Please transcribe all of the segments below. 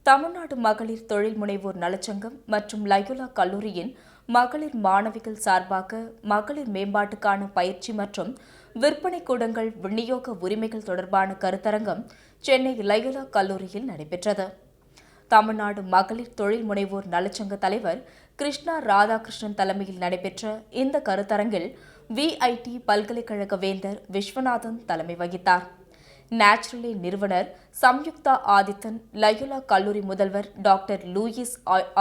தமிழ்நாடு மகளிர் தொழில் முனைவோர் நலச்சங்கம் மற்றும் லயோலா கல்லூரியின் மகளிர் மாணவிகள் சார்பாக மகளிர் மேம்பாட்டுக்கான பயிற்சி மற்றும் விற்பனை கூடங்கள் விநியோக உரிமைகள் தொடர்பான கருத்தரங்கம் சென்னை லயோலா கல்லூரியில் நடைபெற்றது. தமிழ்நாடு மகளிர் தொழில் முனைவோர் நலச்சங்க தலைவர் கிருஷ்ணா ராதாகிருஷ்ணன் தலைமையில் நடைபெற்ற இந்த கருத்தரங்கில் விஐடி பல்கலைக்கழக வேந்தர் விஸ்வநாதன் தலைமை வகித்தார். நேச்சுரலி நிறுவனர் சம்யுக்தா ஆதித்தன், லயோலா கல்லூரி முதல்வர் டாக்டர் லூயிஸ்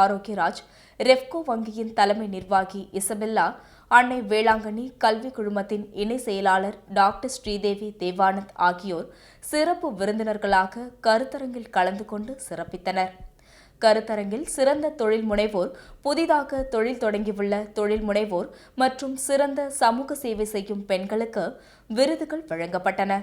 ஆரோக்கியராஜ், ரெப்கோ வங்கியின் தலைமை நிர்வாகி இசபெல்லா, அன்னை வேளாங்கண்ணி கல்வி குழுமத்தின் இணை செயலாளர் டாக்டர் ஸ்ரீதேவி தேவானந்த் ஆகியோர் சிறப்பு விருந்தினர்களாக கருத்தரங்கில் கலந்து கொண்டு சிறப்பித்தனர். கருத்தரங்கில் சிறந்த தொழில் முனைவோர், புதிதாக தொழில் தொடங்கியுள்ள தொழில் முனைவோர் மற்றும் சிறந்த சமூக சேவை செய்யும் பெண்களுக்கு விருதுகள் வழங்கப்பட்டன.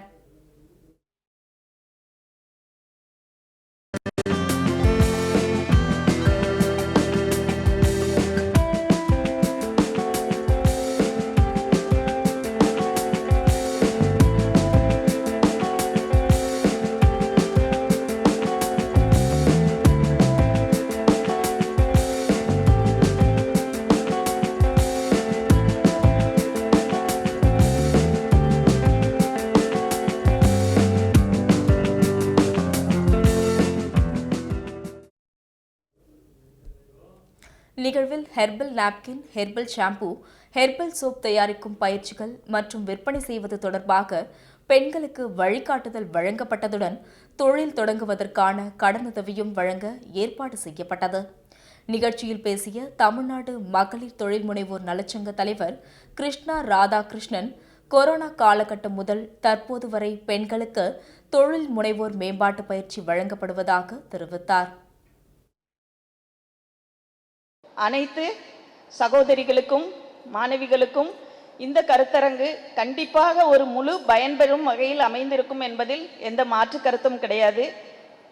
நிகழ்வில் herbal napkin, herbal shampoo, herbal soap தயாரிக்கும் பயிற்சிகள் மற்றும் விற்பனை செய்வது தொடர்பாக பெண்களுக்கு வழிகாட்டுதல் வழங்கப்பட்டதுடன் தொழில் தொடங்குவதற்கான கடனுதவியும் வழங்க ஏற்பாடு செய்யப்பட்டது. நிகழ்ச்சியில் பேசிய தமிழ்நாடு மகளிர் தொழில் முனைவோர் நலச்சங்க தலைவர் கிருஷ்ணா ராதாகிருஷ்ணன், கொரோனா காலகட்டம் முதல் தற்போது வரை பெண்களுக்கு தொழில் முனைவோர் மேம்பாட்டு பயிற்சி வழங்கப்படுவதாக தெரிவித்தார். அனைத்து சகோதரிகளுக்கும் மாணவிகளுக்கும் இந்த கருத்தரங்கு கண்டிப்பாக ஒரு முழு பயன்பெறும் வகையில் அமைந்திருக்கும் என்பதில் எந்த மாற்று கருத்தும் கிடையாது.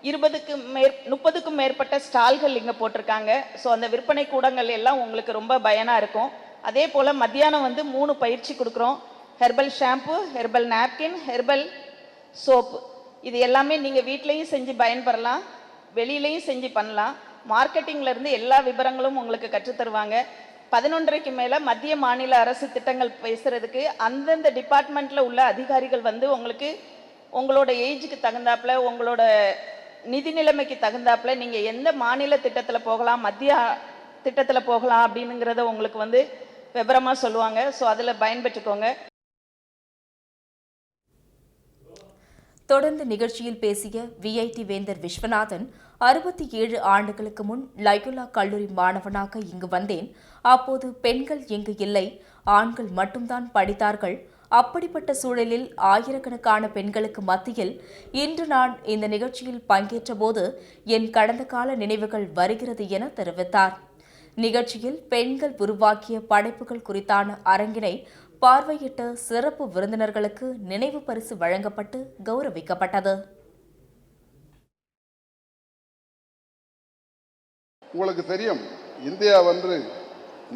30க்கும் மேற்பட்ட ஸ்டால்கள் இங்கே போட்டிருக்காங்க. ஸோ அந்த விற்பனை கூடங்கள் எல்லாம் உங்களுக்கு ரொம்ப பயனாக இருக்கும். அதே போல் மத்தியானம் 3 பயிற்சி கொடுக்குறோம். Herbal shampoo, herbal napkin, herbal soap. இது எல்லாமே நீங்கள் வீட்லேயும் செஞ்சு பயன்பெறலாம், வெளியிலையும் செஞ்சு பண்ணலாம். மார்க்கெட்டிங்லேருந்து எல்லா விவரங்களும் உங்களுக்கு கற்றுத்தருவாங்க. 11:30க்கு மேலே மத்திய மாநில அரசு திட்டங்கள் பேசுகிறதுக்கு அந்தந்த டிபார்ட்மெண்ட்டில் உள்ள அதிகாரிகள் உங்களுக்கு உங்களோட ஏஜுக்கு தகுந்தாப்புல, உங்களோட நிதி நிலைமைக்கு தகுந்தாப்புல நீங்கள் எந்த மாநில திட்டத்தில் போகலாம், மத்திய திட்டத்தில் போகலாம் அப்படிங்கிறத உங்களுக்கு விவரமாக சொல்லுவாங்க. ஸோ அதில் பயன்பெற்றுக்கோங்க. தொடர்ந்து நிகழ்ச்சியில் பேசிய விஐடி வேந்தர் விஸ்வநாதன், 67 ஆண்டுகளுக்கு முன் லயோலா கல்லூரி மாணவனாக இங்கு வந்தேன். அப்போது பெண்கள் இங்கு இல்லை, ஆண்கள் மட்டும்தான் படித்தார்கள். அப்படிப்பட்ட சூழலில் ஆயிரக்கணக்கான பெண்களுக்கு மத்தியில் இன்று நான் இந்த நிகழ்ச்சியில் பங்கேற்ற போது என் கடந்த கால நினைவுகள் வருகிறது என தெரிவித்தார். நிகழ்ச்சியில் பெண்கள் உருவாக்கிய படைப்புகள் குறித்தான அரங்கினை பார்வையிட்ட சிறப்பு விருந்தினர்களுக்கு நினைவு பரிசு வழங்கப்பட்டு கௌரவிக்கப்பட்டது. உங்களுக்கு தெரியும், இந்தியா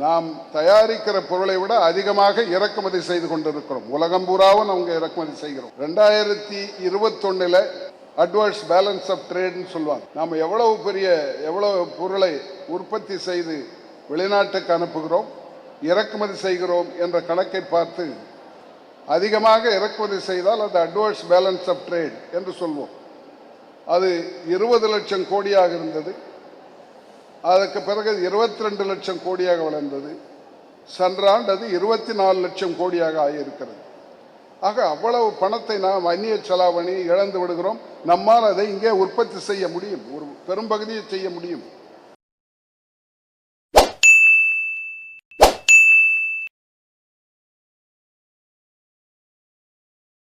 நாம் தயாரிக்கிற பொருளை விட அதிகமாக இறக்குமதி செய்து கொண்டிருக்கிறோம். உலகம் பூராவும் அவங்க இறக்குமதி செய்கிறோம். 2021 அட்வர்ஸ் பேலன்ஸ் ஆஃப் ட்ரேட்னு சொல்லுவாங்க. நாம் எவ்வளவு பொருளை உற்பத்தி செய்து வெளிநாட்டுக்கு அனுப்புகிறோம், இறக்குமதி செய்கிறோம் என்ற கணக்கை பார்த்து அதிகமாக இறக்குமதி செய்தால் அது அட்வர்ஸ் பேலன்ஸ் ஆஃப் ட்ரேட் என்று சொல்வோம். அது 20 லட்சம் கோடியாக இருந்தது. அதற்கு பிறகு 22 லட்சம் கோடியாக வளர்ந்தது. சென்றாண்டு அது 24 லட்சம் கோடியாக ஆகியிருக்கிறது. ஆக அவ்வளவு பணத்தை நாம் அந்நிய செலாவணி இழந்து விடுகிறோம். நம்மால் அதை இங்கே உற்பத்தி செய்ய முடியும், ஒரு பெரும்பகுதியை செய்ய முடியும்.